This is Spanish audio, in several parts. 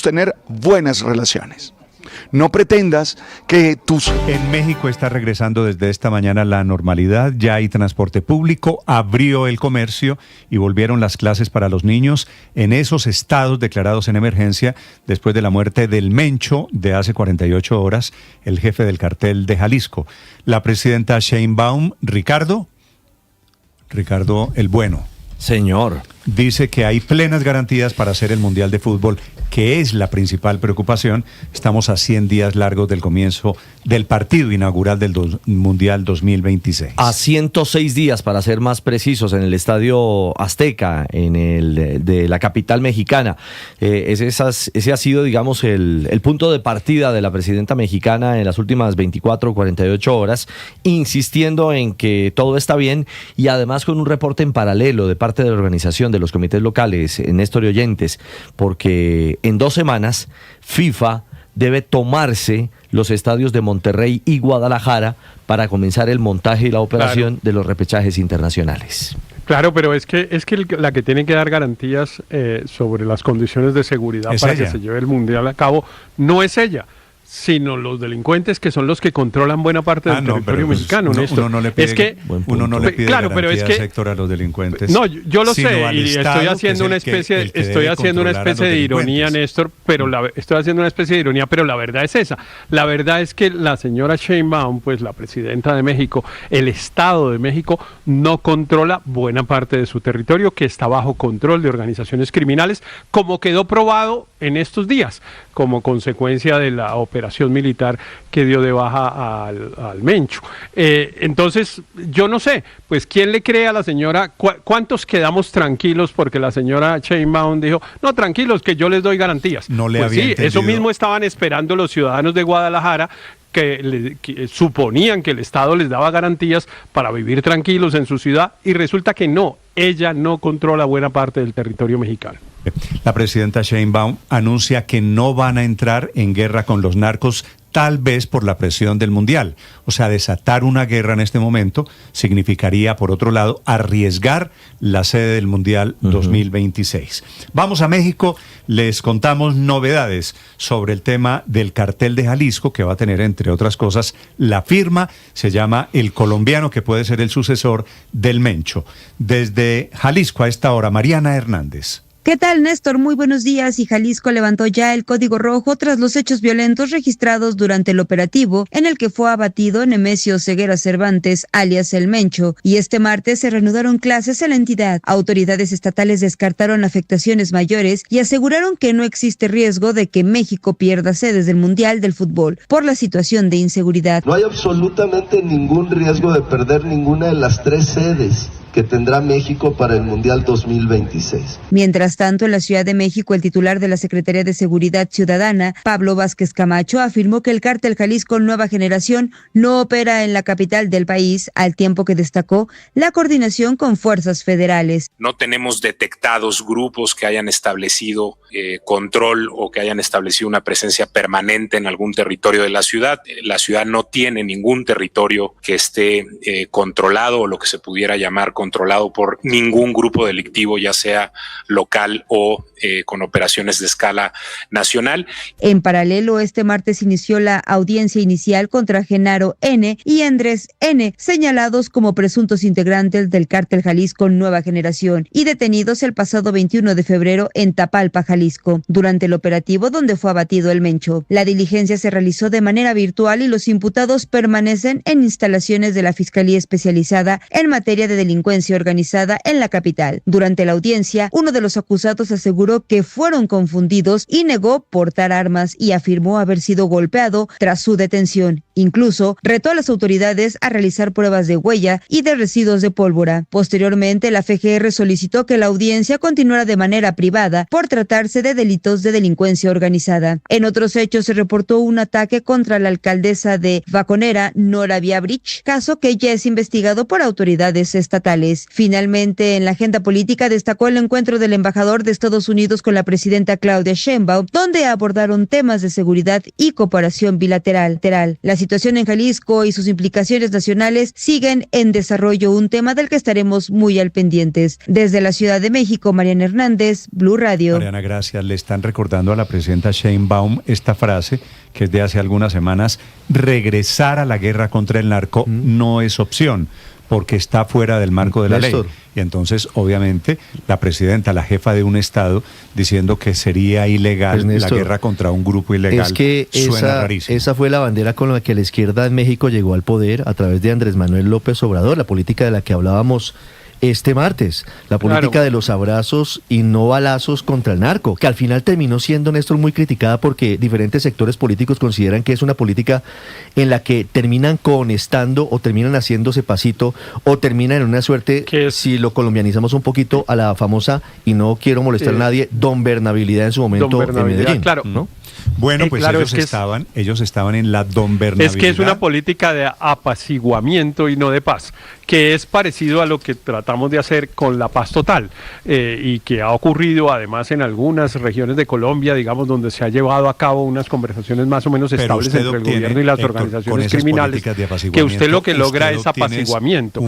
tener buenas relaciones. No pretendas que tus... En México está regresando desde esta mañana la normalidad, ya hay transporte público, abrió el comercio y volvieron las clases para los niños en esos estados declarados en emergencia después de la muerte del Mencho de hace 48 horas, el jefe del cartel de Jalisco. La presidenta Sheinbaum, Ricardo el Bueno. Señor. Dice que hay plenas garantías para hacer el Mundial de Fútbol, que es la principal preocupación. Estamos a 100 días largos del comienzo del partido inaugural del Mundial 2026. A 106 días, para ser más precisos, en el Estadio Azteca, en el de la capital mexicana. Ese ha sido, digamos, el punto de partida de la presidenta mexicana en las últimas 24 o 48 horas, insistiendo en que todo está bien y además con un reporte en paralelo de parte de la organización de los comités locales, Néstor y oyentes, porque en 2 semanas FIFA debe tomarse los estadios de Monterrey y Guadalajara para comenzar el montaje y la operación de los repechajes internacionales. Claro, pero es que la que tiene que dar garantías sobre las condiciones de seguridad para que se lleve el Mundial a cabo no es ella, sino los delincuentes, que son los que controlan buena parte del territorio mexicano, Néstor. Uno no le pide garantías, Héctor, a los delincuentes. No, yo lo sé, y estoy haciendo una especie de ironía, Néstor, pero estoy haciendo una especie de ironía, pero la verdad es esa. La verdad es que la señora Sheinbaum, pues la presidenta de México, el Estado de México, no controla buena parte de su territorio, que está bajo control de organizaciones criminales, como quedó probado en estos días, como consecuencia de la operación militar que dio de baja al Mencho. Entonces, yo no sé, pues ¿quién le cree a la señora? ¿Cuántos quedamos tranquilos porque la señora Sheinbaum dijo, no, tranquilos, que yo les doy garantías? No le pues había sí, entendido. Eso mismo estaban esperando los ciudadanos de Guadalajara, que suponían que el Estado les daba garantías para vivir tranquilos en su ciudad, y resulta que no, ella no controla buena parte del territorio mexicano. La presidenta Sheinbaum anuncia que no van a entrar en guerra con los narcos, tal vez por la presión del Mundial. O sea, desatar una guerra en este momento significaría, por otro lado, arriesgar la sede del Mundial 2026. Vamos a México, les contamos novedades sobre el tema del cartel de Jalisco, que va a tener, entre otras cosas, la firma, se llama El Colombiano, que puede ser el sucesor del Mencho. Desde Jalisco a esta hora, Mariana Hernández. ¿Qué tal, Néstor? Muy buenos días. Y Jalisco levantó ya el código rojo tras los hechos violentos registrados durante el operativo en el que fue abatido Nemesio Ceguera Cervantes, alias El Mencho, y este martes se reanudaron clases en la entidad. Autoridades estatales descartaron afectaciones mayores y aseguraron que no existe riesgo de que México pierda sedes del Mundial del Fútbol por la situación de inseguridad. No hay absolutamente ningún riesgo de perder ninguna de las 3 sedes que tendrá México para el Mundial 2026. Mientras tanto, en la Ciudad de México, el titular de la Secretaría de Seguridad Ciudadana, Pablo Vázquez Camacho, afirmó que el cártel Jalisco Nueva Generación no opera en la capital del país, al tiempo que destacó la coordinación con fuerzas federales. No tenemos detectados grupos que hayan establecido control o que hayan establecido una presencia permanente en algún territorio de la ciudad. La ciudad no tiene ningún territorio que esté controlado, o lo que se pudiera llamar controlado por ningún grupo delictivo, ya sea local o con operaciones de escala nacional. En paralelo, este martes inició la audiencia inicial contra Genaro N. y Andrés N., señalados como presuntos integrantes del cártel Jalisco Nueva Generación y detenidos el pasado 21 de febrero en Tapalpa, Jalisco, durante el operativo donde fue abatido el Mencho. La diligencia se realizó de manera virtual y los imputados permanecen en instalaciones de la Fiscalía Especializada en materia de delincuencia organizada en la capital. Durante la audiencia, uno de los acusados aseguró que fueron confundidos y negó portar armas y afirmó haber sido golpeado tras su detención. Incluso retó a las autoridades a realizar pruebas de huella y de residuos de pólvora. Posteriormente, la FGR solicitó que la audiencia continuara de manera privada por tratarse de delitos de delincuencia organizada. En otros hechos, se reportó un ataque contra la alcaldesa de Vaconera, Nora Viabrich, caso que ya es investigado por autoridades estatales. Finalmente, en la agenda política destacó el encuentro del embajador de Estados Unidos con la presidenta Claudia Sheinbaum, donde abordaron temas de seguridad y cooperación bilateral. La situación en Jalisco y sus implicaciones nacionales siguen en desarrollo, un tema del que estaremos muy al pendientes. Desde la Ciudad de México, Mariana Hernández, Blue Radio. Mariana, gracias. Le están recordando a la presidenta Sheinbaum esta frase que es de hace algunas semanas: regresar a la guerra contra el narco no es opción, porque está fuera del marco de la ley. Y entonces, obviamente, la presidenta, la jefa de un Estado, diciendo que sería ilegal la guerra contra un grupo ilegal, es que suena rarísimo. Esa fue la bandera con la que la izquierda en México llegó al poder a través de Andrés Manuel López Obrador, la política de la que hablábamos este martes, la política de los abrazos y no balazos contra el narco, que al final terminó siendo, Néstor, muy criticada porque diferentes sectores políticos consideran que es una política en la que terminan conestando o terminan haciéndose pasito o terminan en una suerte, si lo colombianizamos un poquito, a la famosa, y no quiero molestar a nadie, donbernabilidad en su momento en Medellín, claro. ¿no? Bueno, pues claro, ellos estaban en la donbernabilidad. Es que es una política de apaciguamiento y no de paz, que es parecido a lo que tratamos de hacer con la paz total, y que ha ocurrido además en algunas regiones de Colombia, digamos, donde se ha llevado a cabo unas conversaciones más o menos estables entre el gobierno y las organizaciones criminales, que usted lo que logra es apaciguamiento.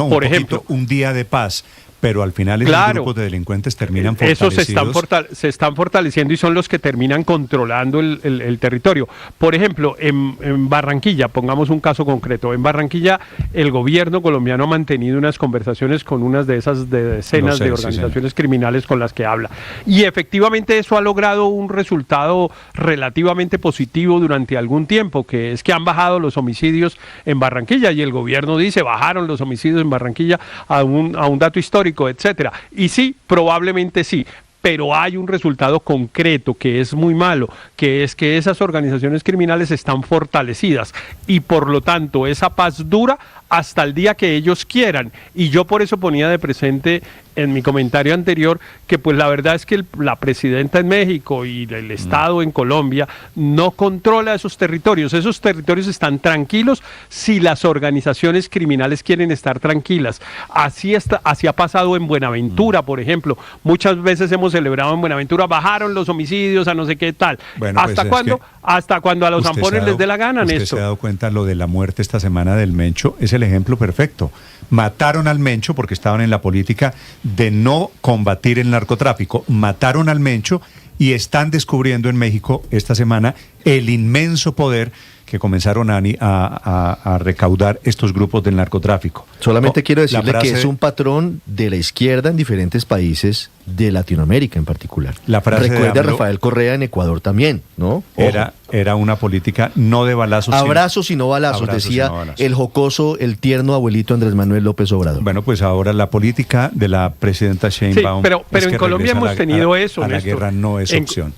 Por ejemplo, un día de paz. Pero al final esos grupos de delincuentes terminan fortalecidos. Esos se están fortaleciendo y son los que terminan controlando el territorio. Por ejemplo, en Barranquilla, pongamos un caso concreto, en Barranquilla el gobierno colombiano ha mantenido unas conversaciones con unas de esas decenas de organizaciones criminales con las que habla. Y efectivamente eso ha logrado un resultado relativamente positivo durante algún tiempo, que es que han bajado los homicidios en Barranquilla, y el gobierno dice, bajaron los homicidios en Barranquilla a un dato histórico, etcétera. Y sí, probablemente sí, pero hay un resultado concreto que es muy malo, que es que esas organizaciones criminales están fortalecidas y por lo tanto esa paz dura hasta el día que ellos quieran. Y yo por eso ponía de presente en mi comentario anterior que pues la verdad es que la presidenta en México y el Estado en Colombia no controla esos territorios están tranquilos si las organizaciones criminales quieren estar tranquilas. Así ha pasado en Buenaventura, por ejemplo. Muchas veces hemos celebrado en Buenaventura, bajaron los homicidios a no sé qué tal. Bueno, ¿hasta cuándo? Hasta cuando a los zampones les dé la gana, Néstor. ¿Usted se ha dado cuenta lo de la muerte esta semana del Mencho? Es el ejemplo perfecto. Mataron al Mencho porque estaban en la política de no combatir el narcotráfico. Mataron al Mencho y están descubriendo en México esta semana el inmenso poder que comenzaron a recaudar estos grupos del narcotráfico. Solamente quiero decirle que es un patrón de la izquierda en diferentes países de Latinoamérica en particular. Recuerda a Rafael Correa en Ecuador también, ¿no? Era una política no de balazos. Abrazos y no balazos, decía el jocoso, el tierno abuelito Andrés Manuel López Obrador. Bueno, pues ahora la política de la presidenta Sheinbaum. Sí, pero en Colombia hemos tenido eso, Néstor. La guerra no es opción.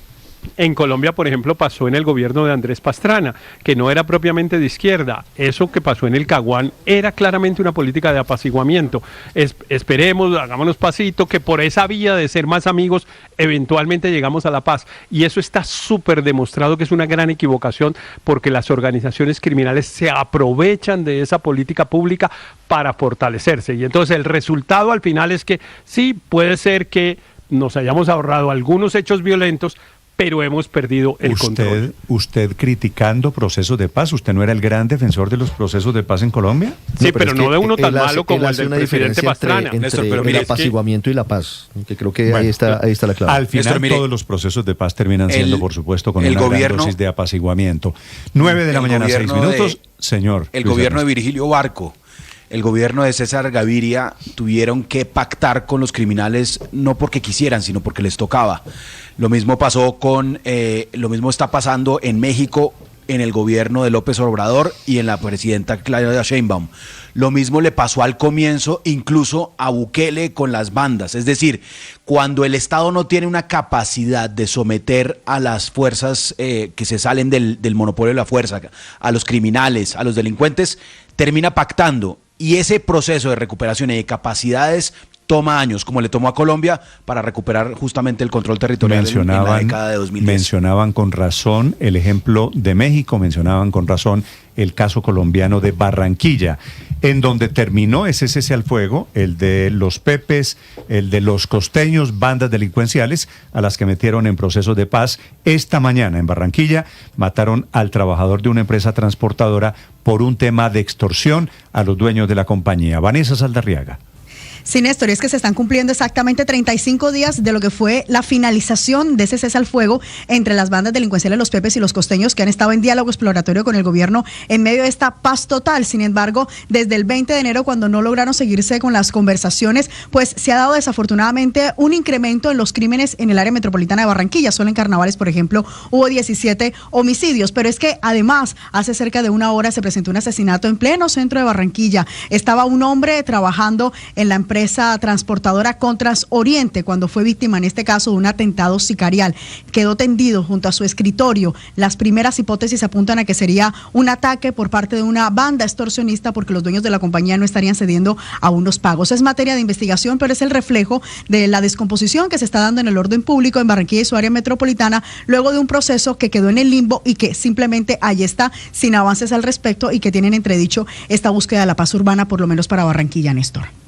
En Colombia, por ejemplo, pasó en el gobierno de Andrés Pastrana, que no era propiamente de izquierda. Eso que pasó en el Caguán era claramente una política de apaciguamiento. Esperemos, hagámonos pasito, que por esa vía de ser más amigos, eventualmente llegamos a la paz. Y eso está súper demostrado que es una gran equivocación, porque las organizaciones criminales se aprovechan de esa política pública para fortalecerse. Y entonces el resultado al final es que sí, puede ser que nos hayamos ahorrado algunos hechos violentos, pero hemos perdido el control. ¿Usted criticando procesos de paz? ¿Usted no era el gran defensor de los procesos de paz en Colombia? Sí, pero no de uno tan malo como el del presidente Pastrana. Entre el apaciguamiento y la paz, que creo que ahí está la clave. Al final todos los procesos de paz terminan siendo, por supuesto, con una gran dosis de apaciguamiento. 9 de la mañana, 6 minutos. Señor. El gobierno de Virgilio Barco, el gobierno de César Gaviria tuvieron que pactar con los criminales no porque quisieran, sino porque les tocaba. Lo mismo está pasando en México en el gobierno de López Obrador y en la presidenta Claudia Sheinbaum. Lo mismo le pasó al comienzo incluso a Bukele con las bandas. Es decir, cuando el Estado no tiene una capacidad de someter a las fuerzas que se salen del monopolio de la fuerza, a los criminales, a los delincuentes, termina pactando. Y ese proceso de recuperación y de capacidades toma años, como le tomó a Colombia, para recuperar justamente el control territorial en la década de 2010. Mencionaban con razón el ejemplo de México, mencionaban con razón el caso colombiano de Barranquilla, en donde terminó ese cese al fuego, el de los Pepes, el de los costeños, bandas delincuenciales a las que metieron en procesos de paz. Esta mañana en Barranquilla mataron al trabajador de una empresa transportadora por un tema de extorsión a los dueños de la compañía. Vanessa Saldarriaga. Sí, Néstor, y es que se están cumpliendo exactamente 35 días de lo que fue la finalización de ese cese al fuego entre las bandas delincuenciales, los Pepes y los costeños, que han estado en diálogo exploratorio con el gobierno en medio de esta paz total. Sin embargo, desde el 20 de enero, cuando no lograron seguirse con las conversaciones, pues se ha dado desafortunadamente un incremento en los crímenes en el área metropolitana de Barranquilla. Solo en Carnavales, por ejemplo, hubo 17 homicidios. Pero es que además, hace cerca de una hora se presentó un asesinato en pleno centro de Barranquilla. Estaba un hombre trabajando en la empresa transportadora Contras Oriente cuando fue víctima, en este caso, de un atentado sicarial. Quedó tendido junto a su escritorio. Las primeras hipótesis apuntan a que sería un ataque por parte de una banda extorsionista, porque los dueños de la compañía no estarían cediendo a unos pagos. Es materia de investigación, pero es el reflejo de la descomposición que se está dando en el orden público en Barranquilla y su área metropolitana, luego de un proceso que quedó en el limbo y que simplemente ahí está, sin avances al respecto, y que tienen entredicho esta búsqueda de la paz urbana, por lo menos para Barranquilla, Néstor.